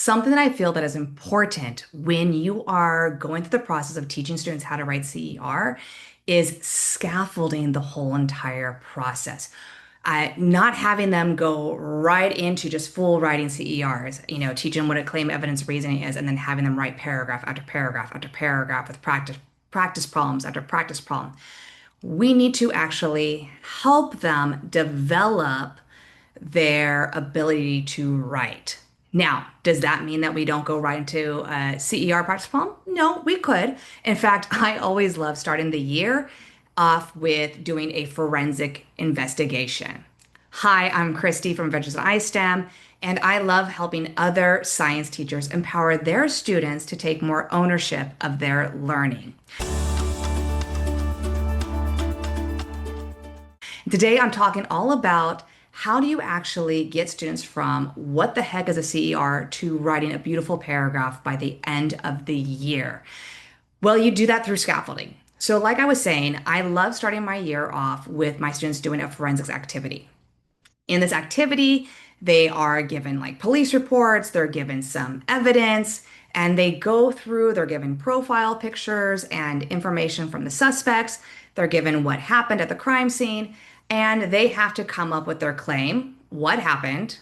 Something that I feel that is important when you are going through the process of teaching students how to write CER is scaffolding the whole entire process. Not having them go right into just full writing CERs, teach them what a claim evidence reasoning is, and then having them write paragraph after paragraph after paragraph with practice problems after practice problem. We need to actually help them develop their ability to write. Now, does that mean that we don't go right into a CER practice problem? No, we could. In fact, I always love starting the year off with doing a forensic investigation. Hi, I'm Christy from Adventures at ISTEM, and I love helping other science teachers empower their students to take more ownership of their learning. Today, I'm talking all about how do you actually get students from what the heck is a CER to writing a beautiful paragraph by the end of the year. Well, you do that through scaffolding. So, like I was saying, I love starting my year off with my students doing a forensics activity. In this activity, they are given like police reports, they're given some evidence, and they go through, they're given profile pictures and information from the suspects. They're given what happened at the crime scene, and they have to come up with their claim, what happened,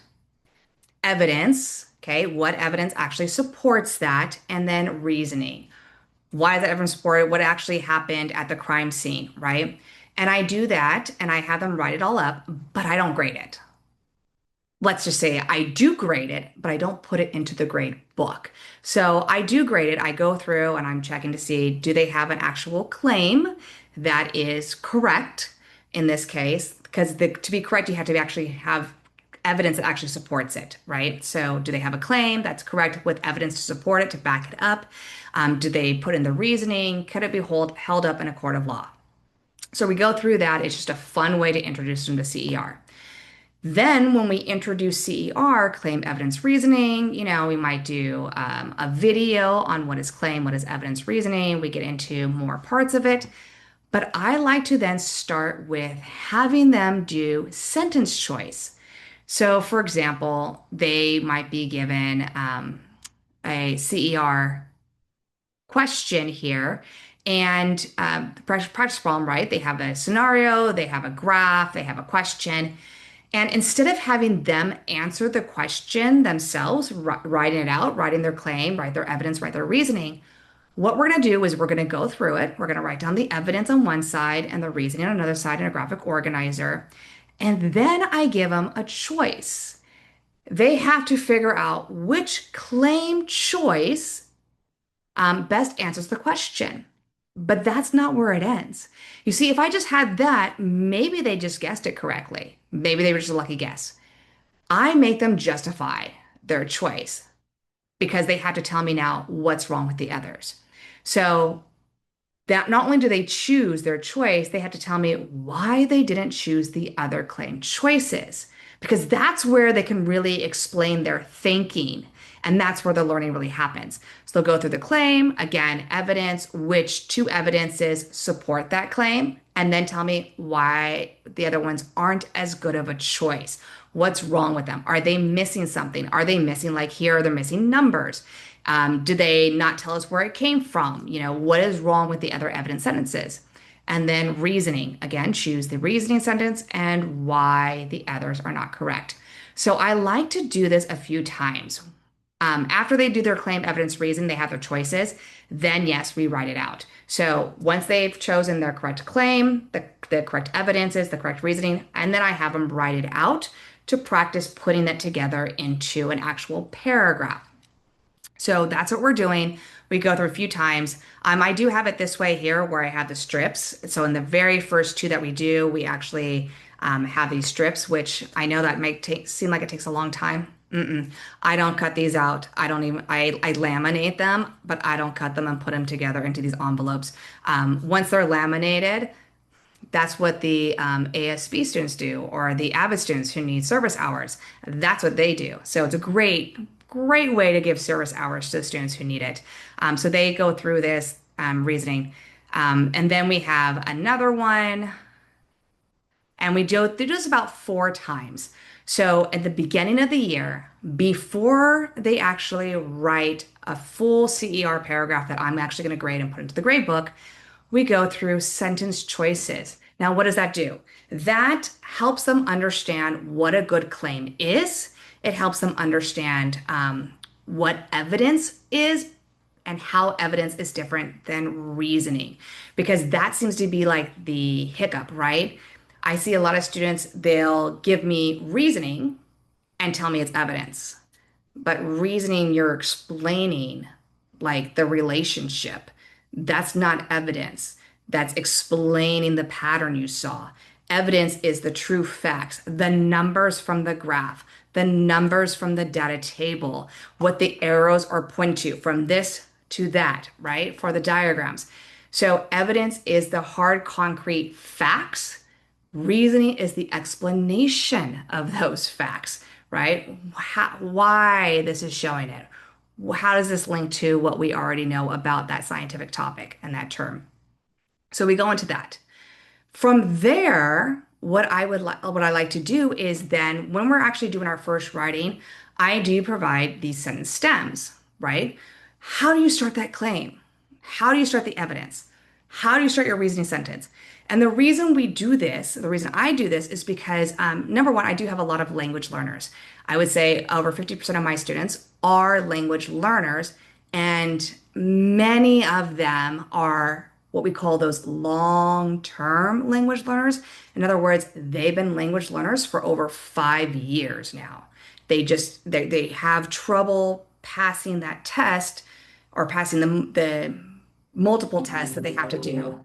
evidence, okay, what evidence actually supports that, and then reasoning. Why is that evidence supported? What actually happened at the crime scene, right? And I do that and I have them write it all up, but I don't grade it. Let's just say I do grade it, but I don't put it into the grade book. So I do grade it. I go through and I'm checking to see, do they have an actual claim that is correct in this case? Because to be correct, you have to actually have evidence that actually supports it, right? So do they have a claim that's correct with evidence to support it, to back it up? Do they put in the reasoning? Could it be held up in a court of law? So we go through that. It's just a fun way to introduce them to CER. Then, when we introduce CER, claim evidence reasoning, we might do a video on what is claim, what is evidence reasoning. We get into more parts of it. But I like to then start with having them do sentence choice. So, for example, they might be given a CER question here. And the practice problem, right? They have a scenario, they have a graph, they have a question. And instead of having them answer the question themselves, writing it out, writing their claim, write their evidence, write their reasoning, what we're going to do is we're going to go through it. We're going to write down the evidence on one side and the reasoning on another side in a graphic organizer. And then I give them a choice. They have to figure out which claim choice best answers the question. But that's not where it ends. You see, if I just had that, maybe they just guessed it correctly. Maybe they were just a lucky guess. I make them justify their choice because they have to tell me now what's wrong with the others. So that not only do they choose their choice, they have to tell me why they didn't choose the other claim choices, because that's where they can really explain their thinking. And that's where the learning really happens. So they'll go through the claim, again, evidence, which two evidences support that claim, and then tell me why the other ones aren't as good of a choice. What's wrong with them? Are they missing something? Are they missing, like here, they're missing numbers? Do they not tell us where it came from? What is wrong with the other evidence sentences? And then reasoning, again, choose the reasoning sentence and why the others are not correct. So I like to do this a few times. After they do their claim, evidence, reason, they have their choices, then yes, we write it out. So once they've chosen their correct claim, the correct evidences, the correct reasoning, and then I have them write it out to practice putting that together into an actual paragraph. So that's what we're doing. We go through a few times. I do have it this way here where I have the strips. So in the very first two that we do, we actually have these strips, which I know that might seem like it takes a long time. I don't cut these out. I laminate them, but I don't cut them and put them together into these envelopes. Once they're laminated, that's what the ASB students do, or the AVID students who need service hours. That's what they do. So it's a great way to give service hours to the students who need it. So they go through this reasoning. And then we have another one, and we do this about 4 times. So at the beginning of the year, before they actually write a full CER paragraph that I'm actually going to grade and put into the grade book, we go through sentence choices. Now, what does that do? That helps them understand what a good claim is. It helps them understand what evidence is and how evidence is different than reasoning, because that seems to be like the hiccup, right? I see a lot of students, they'll give me reasoning and tell me it's evidence. But reasoning, you're explaining like the relationship. That's not evidence. That's explaining the pattern you saw. Evidence is the true facts, the numbers from the graph, the numbers from the data table, what the arrows are pointing to from this to that, right? For the diagrams. So evidence is the hard, concrete facts. Reasoning is the explanation of those facts, right? Why this is showing it. How does this link to what we already know about that scientific topic and that term? So we go into that. From there, what I like to do is then when we're actually doing our first writing, I do provide these sentence stems, right? How do you start that claim? How do you start the evidence? How do you start your reasoning sentence? And the reason we do this, the reason I do this is because number one, I do have a lot of language learners. I would say over 50% of my students are language learners, and many of them are what we call those long-term language learners. In other words, they've been language learners for over 5 years now. They have trouble passing that test or passing the multiple tests that they have to do.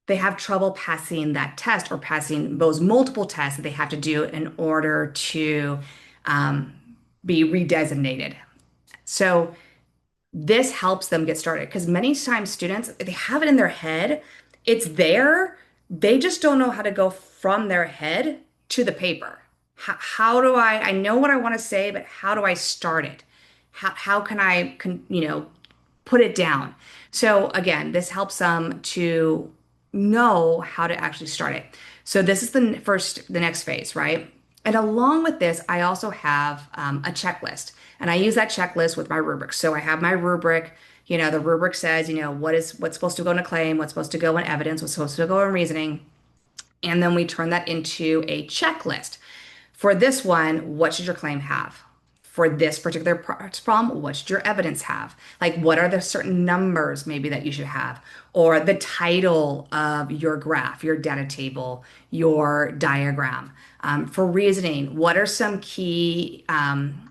They have trouble passing that test or passing those multiple tests that they have to do in order to um, be redesignated. So this helps them get started because many times students, they have it in their head, it's there, they just don't know how to go from their head to the paper. How do I know what I want to say, but how do I start it? How can I, put it down? So again, this helps them to know how to actually start it. So this is the next phase, right? And along with this, I also have a checklist, and I use that checklist with my rubric. So I have my rubric. The rubric says, what's supposed to go in a claim, what's supposed to go in evidence, what's supposed to go in reasoning, and then we turn that into a checklist. For this one, what should your claim have? For this particular problem, what should your evidence have? Like, what are the certain numbers maybe that you should have? Or the title of your graph, your data table, your diagram. For reasoning, what are some key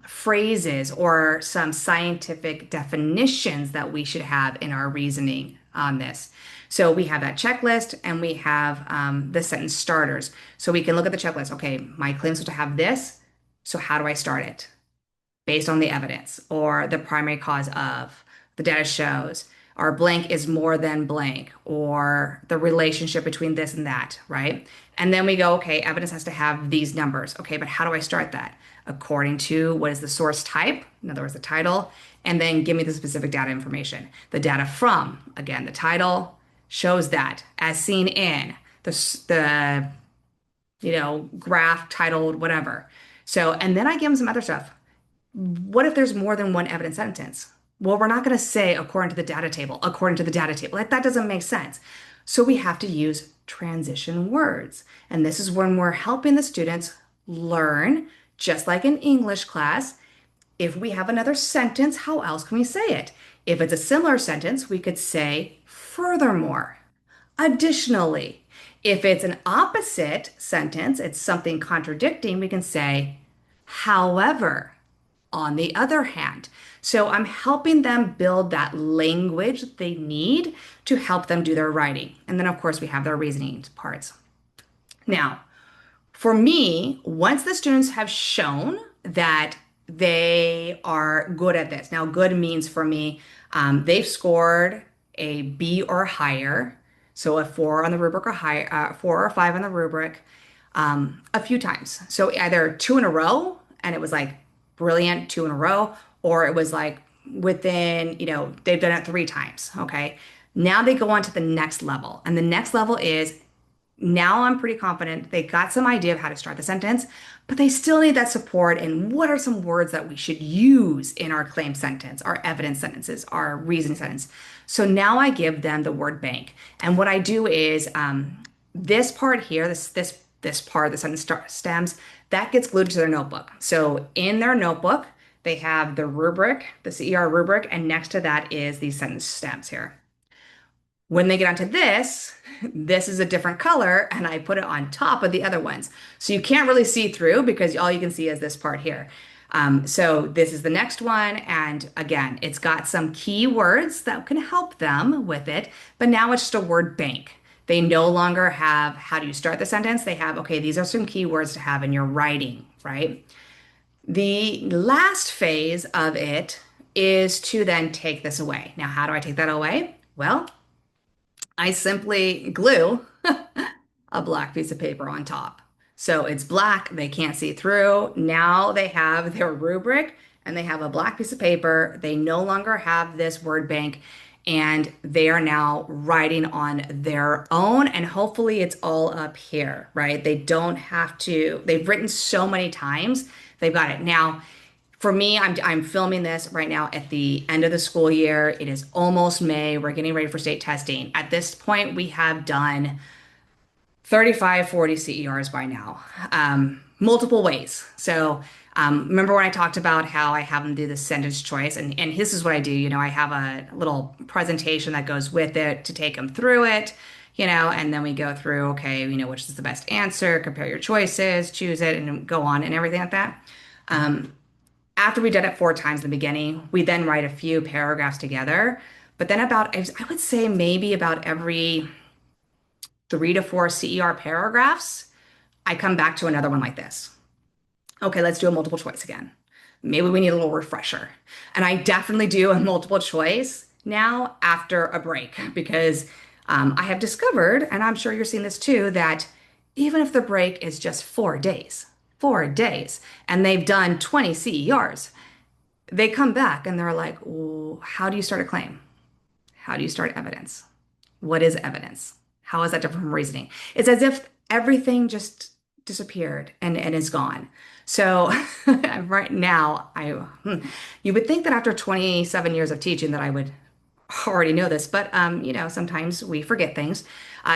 phrases or some scientific definitions that we should have in our reasoning on this? So we have that checklist and we have the sentence starters. So we can look at the checklist. Okay, my claim's supposed to have this. So how do I start it? Based on the evidence or the primary cause of, the data shows, or blank is more than blank, or the relationship between this and that, right? And then we go, okay, evidence has to have these numbers. Okay, but how do I start that? According to what is the source type, in other words, the title, and then give me the specific data information. The data from, again, the title shows that as seen in the graph titled whatever. So, and then I give them some other stuff. What if there's more than one evidence sentence? Well, we're not going to say according to the data table, according to the data table. Like that doesn't make sense. So we have to use transition words. And this is when we're helping the students learn, just like in English class, if we have another sentence, how else can we say it? If it's a similar sentence, we could say furthermore, additionally. If it's an opposite sentence, it's something contradicting, we can say however, on the other hand. So I'm helping them build that language they need to help them do their writing. And then, of course, we have their reasoning parts. Now, for me, once the students have shown that they are good at this, now good means for me, they've scored a B or higher, so a four on the rubric or higher, four or five on the rubric, a few times. So either two in a row, and it was like brilliant, two in a row, or it was like within, they've done it 3 times. Okay. Now they go on to the next level. And the next level is now I'm pretty confident they got some idea of how to start the sentence, but they still need that support. And what are some words that we should use in our claim sentence, our evidence sentences, our reasoning sentence? So now I give them the word bank. And what I do is this part here, this part, the sentence stems, that gets glued to their notebook. So in their notebook, they have the rubric, the CER rubric, and next to that is these sentence stems here. When they get onto this, this is a different color, and I put it on top of the other ones. So you can't really see through because all you can see is this part here. So this is the next one, and again, it's got some key words that can help them with it, but now it's just a word bank. They no longer have how do you start the sentence? They have, okay, these are some key words to have in your writing, right? The last phase of it is to then take this away. Now, how do I take that away? Well, I simply glue a black piece of paper on top. So it's black, they can't see through. Now they have their rubric and they have a black piece of paper. They no longer have this word bank and they are now writing on their own. And hopefully it's all up here, right? They don't have to, they've written so many times, they've got it. Now, for me, I'm filming this right now at the end of the school year. It is almost May. We're getting ready for state testing. At this point, we have done 35, 40 CERs by now, multiple ways. So remember when I talked about how I have them do the sentence choice, and this is what I do. I have a little presentation that goes with it to take them through it, and then we go through, okay, which is the best answer, compare your choices, choose it, and go on and everything like that. After we did it 4 times in the beginning, we then write a few paragraphs together. But then I would say maybe about every 3 to 4 CER paragraphs, I come back to another one like this. Okay, let's do a multiple choice again. Maybe we need a little refresher. And I definitely do a multiple choice now after a break because I have discovered, and I'm sure you're seeing this too, that even if the break is just 4 days, 4 days, and they've done 20 CERs, they come back and they're like, "Ooh, how do you start a claim? How do you start evidence? What is evidence? How is that different from reasoning?" It's as if everything just disappeared and is gone. So right now, you would think that after 27 years of teaching that I would already know this, but sometimes we forget things.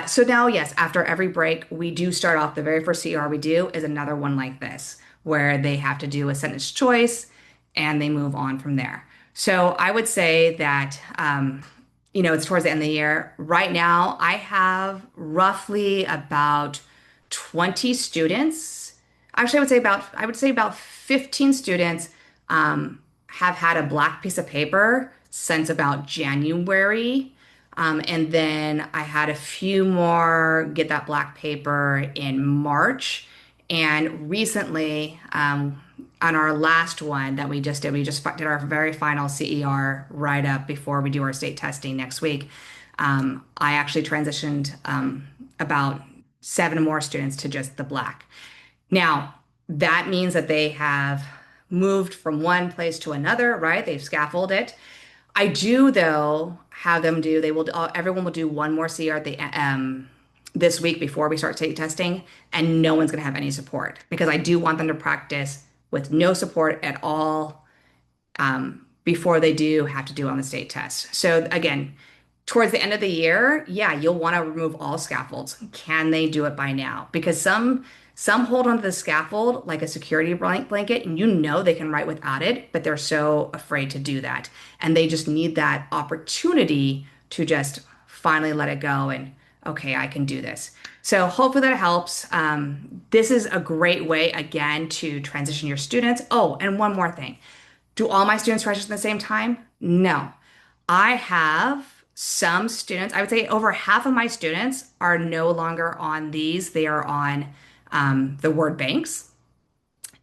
So now, yes, after every break, we do start off the very first CR we do is another one like this, where they have to do a sentence choice and they move on from there. So I would say that, it's towards the end of the year. Right now, I have roughly about 20 students. Actually, I would say about 15 students have had a black piece of paper since about January. And then I had a few more get that black paper in March. And recently, on our last one that we just did, we just did our very final CER write up before we do our state testing next week. I actually transitioned about 7 more students to just the black. Now, that means that they have moved from one place to another, right? They've scaffolded it. I do, though, have them do, everyone will do one more CR at the this week before we start state testing, and no one's going to have any support because I do want them to practice with no support at all before they do have to do on the state test. So again, towards the end of the year, yeah, you'll want to remove all scaffolds. Can they do it by now? Because some hold onto the scaffold like a security blanket, and they can write without it, but they're so afraid to do that. And they just need that opportunity to just finally let it go and, okay, I can do this. So hopefully that helps. This is a great way, again, to transition your students. Oh, and one more thing. Do all my students transition at the same time? No. I have some students, I would say over half of my students are no longer on these. They are on the word banks.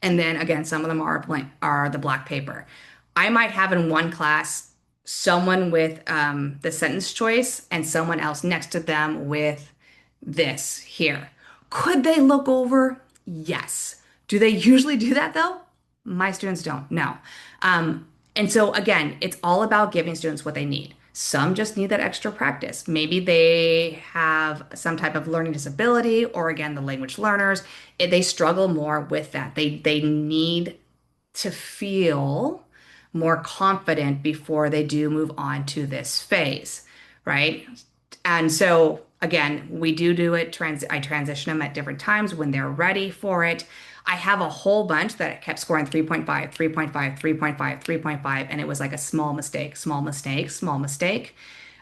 And then again, some of them are the black paper. I might have in one class someone with the sentence choice and someone else next to them with this here. Could they look over? Yes. Do they usually do that though? My students don't. No. And so again, it's all about giving students what they need. Some just need that extra practice. Maybe they have some type of learning disability, or again, the language learners, they struggle more with that. They need to feel more confident before they do move on to this phase, right? And so again, we do it I transition them at different times when they're ready for it. I have a whole bunch that kept scoring 3.5, 3.5, 3.5, 3.5, and it was like a small mistake, small mistake, small mistake.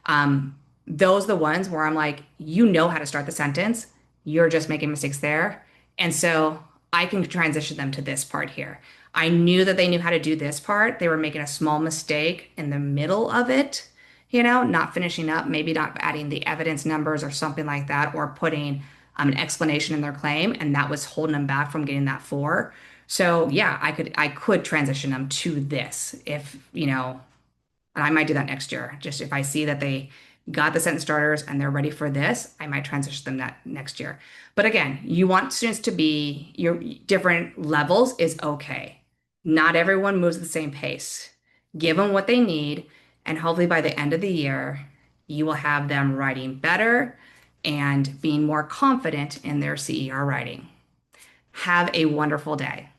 Those are the ones where I'm like, you know how to start the sentence. You're just making mistakes there. And so I can transition them to this part here. I knew that they knew how to do this part. They were making a small mistake in the middle of it, not finishing up, maybe not adding the evidence numbers or something like that, or putting an explanation in their claim, and that was holding them back from getting that four. So yeah, I could transition them to this if, and I might do that next year. Just if I see that they got the sentence starters and they're ready for this, I might transition them that next year. But again, you want students to be your different levels is okay. Not everyone moves at the same pace. Give them what they need, and hopefully by the end of the year, you will have them writing better and being more confident in their CER writing. Have a wonderful day.